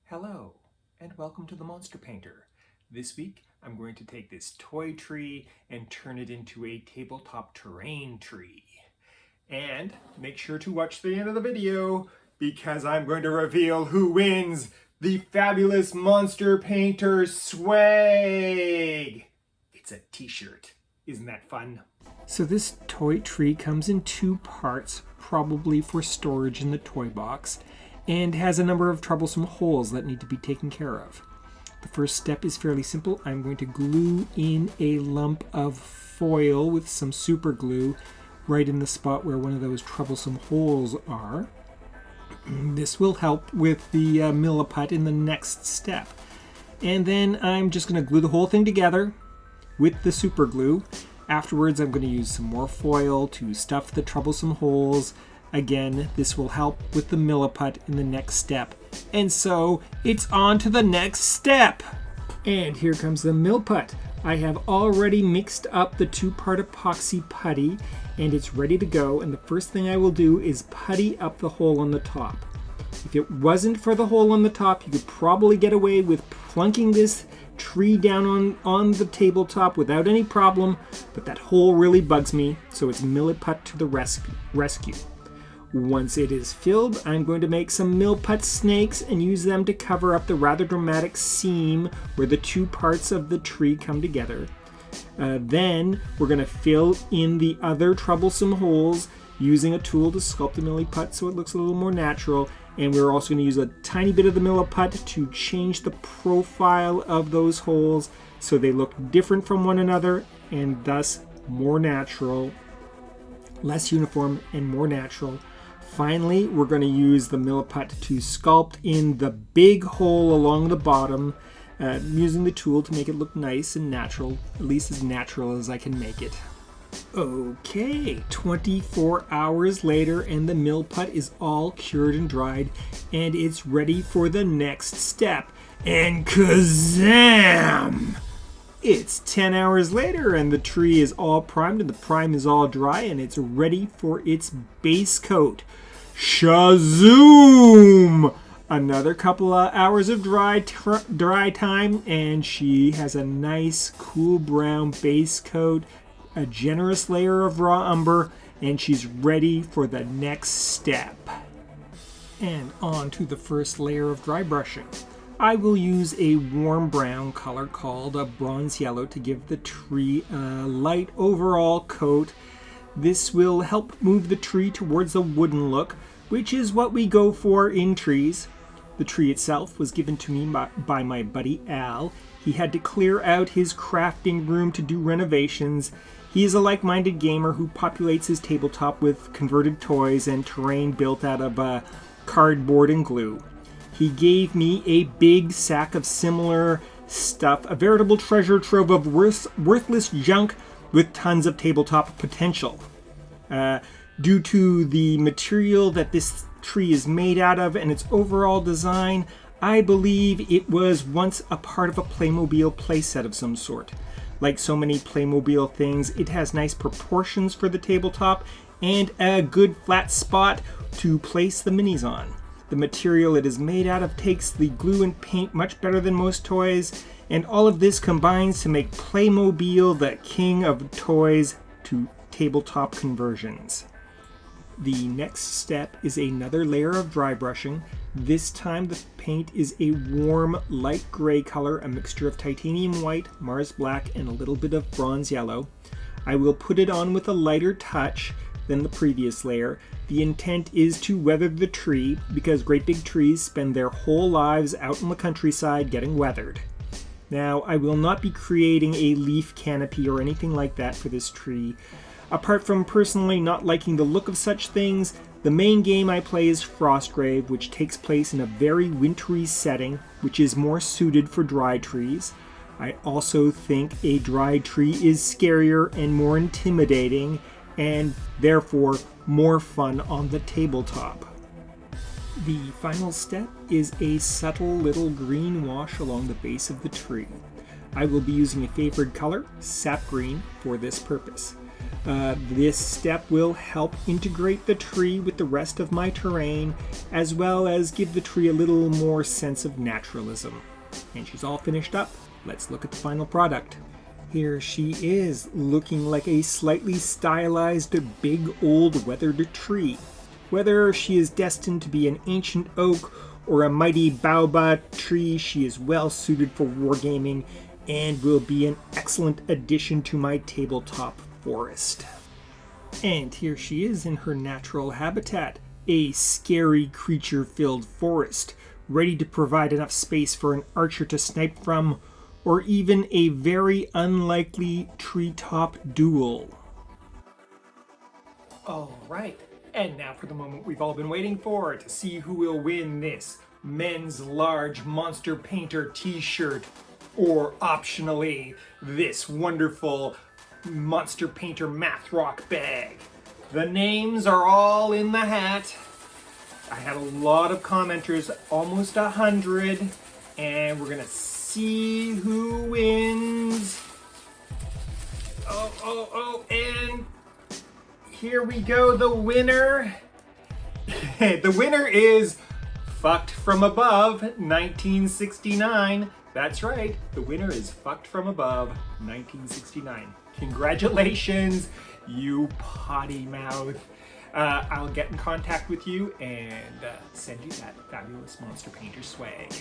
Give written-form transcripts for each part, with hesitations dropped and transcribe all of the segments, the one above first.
Hello, and welcome to the Monster Painter. This week, I'm going to take this toy tree and turn it into a tabletop terrain tree. And make sure to watch the end of the video, because I'm going to reveal who wins the fabulous Monster Painter swag! It's a t-shirt. Isn't that fun? So this toy tree comes in two parts, probably for storage in the toy box, and has a number of troublesome holes that need to be taken care of. The first step is fairly simple. I'm going to glue in a lump of foil with some super glue right in the spot where one of those troublesome holes are. This will help with the Millput in the next step. And then I'm just going to glue the whole thing together with the super glue. Afterwards, I'm going to use some more foil to stuff the troublesome holes. Again, this will help with the Millput in the next step. And so, it's on to the next step! And here comes the Millput. I have already mixed up the two-part epoxy putty, and it's ready to go. And the first thing I will do is putty up the hole on the top. If it wasn't for the hole on the top, you could probably get away with plunking this tree down on the tabletop without any problem, but that hole really bugs me, so it's Millput to the rescue. Once it is filled, I'm going to make some Millput snakes and use them to cover up the rather dramatic seam where the two parts of the tree come together. Then we're going to fill in the other troublesome holes using a tool to sculpt the Millput so it looks a little more natural. And we're also going to use a tiny bit of the Millput to change the profile of those holes so they look different from one another and thus more natural, less uniform and more natural. Finally, we're going to use the Millput to sculpt in the big hole along the bottom, using the tool to make it look nice and natural, at least as natural as I can make it. Okay, 24 hours later and the Millput is all cured and dried, and it's ready for the next step. And kazam! It's 10 hours later and the tree is all primed and the prime is all dry and it's ready for its base coat. Shazoom! Another couple of hours of dry time and she has a nice cool brown base coat, a generous layer of raw umber, and she's ready for the next step. And on to the first layer of dry brushing. I will use a warm brown color called a bronze yellow to give the tree a light overall coat. This will help move the tree towards a wooden look, which is what we go for in trees. The tree itself was given to me by my buddy Al. He had to clear out his crafting room to do renovations. He is a like-minded gamer who populates his tabletop with converted toys and terrain built out of cardboard and glue. He gave me a big sack of similar stuff, a veritable treasure trove of worthless junk with tons of tabletop potential. Due to the material that this tree is made out of and its overall design, I believe it was once a part of a Playmobil playset of some sort. Like so many Playmobil things, it has nice proportions for the tabletop and a good flat spot to place the minis on. The material it is made out of takes the glue and paint much better than most toys, and all of this combines to make Playmobil the king of toys to tabletop conversions. The next step is another layer of dry brushing. This time the paint is a warm light gray color, a mixture of titanium white, Mars black, and a little bit of bronze yellow. I will put it on with a lighter touch than the previous layer. The intent is to weather the tree because great big trees spend their whole lives out in the countryside getting weathered. Now, I will not be creating a leaf canopy or anything like that for this tree. Apart from personally not liking the look of such things, the main game I play is Frostgrave, which takes place in a very wintry setting, which is more suited for dry trees. I also think a dry tree is scarier and more intimidating, and therefore more fun on the tabletop. The final step is a subtle little green wash along the base of the tree. I will be using a favored color, sap green, for this purpose. This step will help integrate the tree with the rest of my terrain, as well as give the tree a little more sense of naturalism. And she's all finished up. Let's look at the final product. Here she is, looking like a slightly stylized big old weathered tree. Whether she is destined to be an ancient oak or a mighty baobab tree, she is well suited for wargaming and will be an excellent addition to my tabletop forest. And here she is in her natural habitat, a scary creature-filled forest, ready to provide enough space for an archer to snipe from, or even a very unlikely treetop duel. All right, and now for the moment we've all been waiting for, to see who will win this Men's Large Monster Painter t-shirt, or optionally, this wonderful Monster Painter Math Rock bag. The names are all in the hat. I had a lot of commenters, almost 100, and we're gonna see who wins. And here we go, the winner. The winner is Fucked From Above 1969. That's right, the winner is Fucked From Above 1969. Congratulations, you potty mouth. I'll get in contact with you and send you that fabulous Monster Painter swag.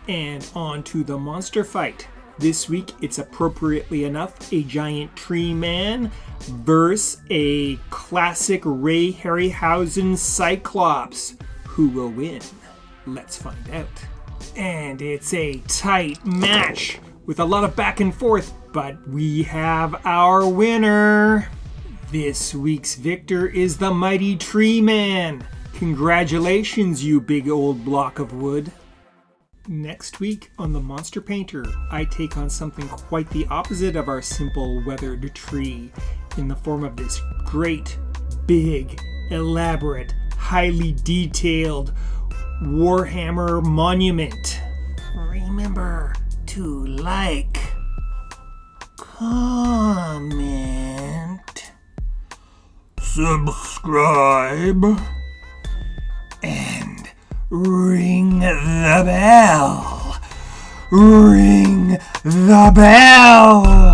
And on to the monster fight. This week, it's appropriately enough a giant tree man versus a classic Ray Harryhausen Cyclops. Who will win? Let's find out. And it's a tight match with a lot of back and forth, but we have our winner. This week's victor is the mighty Tree Man. Congratulations, you big old block of wood. Next week on The Monster Painter, I take on something quite the opposite of our simple weathered tree, in the form of this great, big, elaborate, highly detailed Warhammer monument. Remember to like, comment, subscribe, and ring the bell. Ring the bell.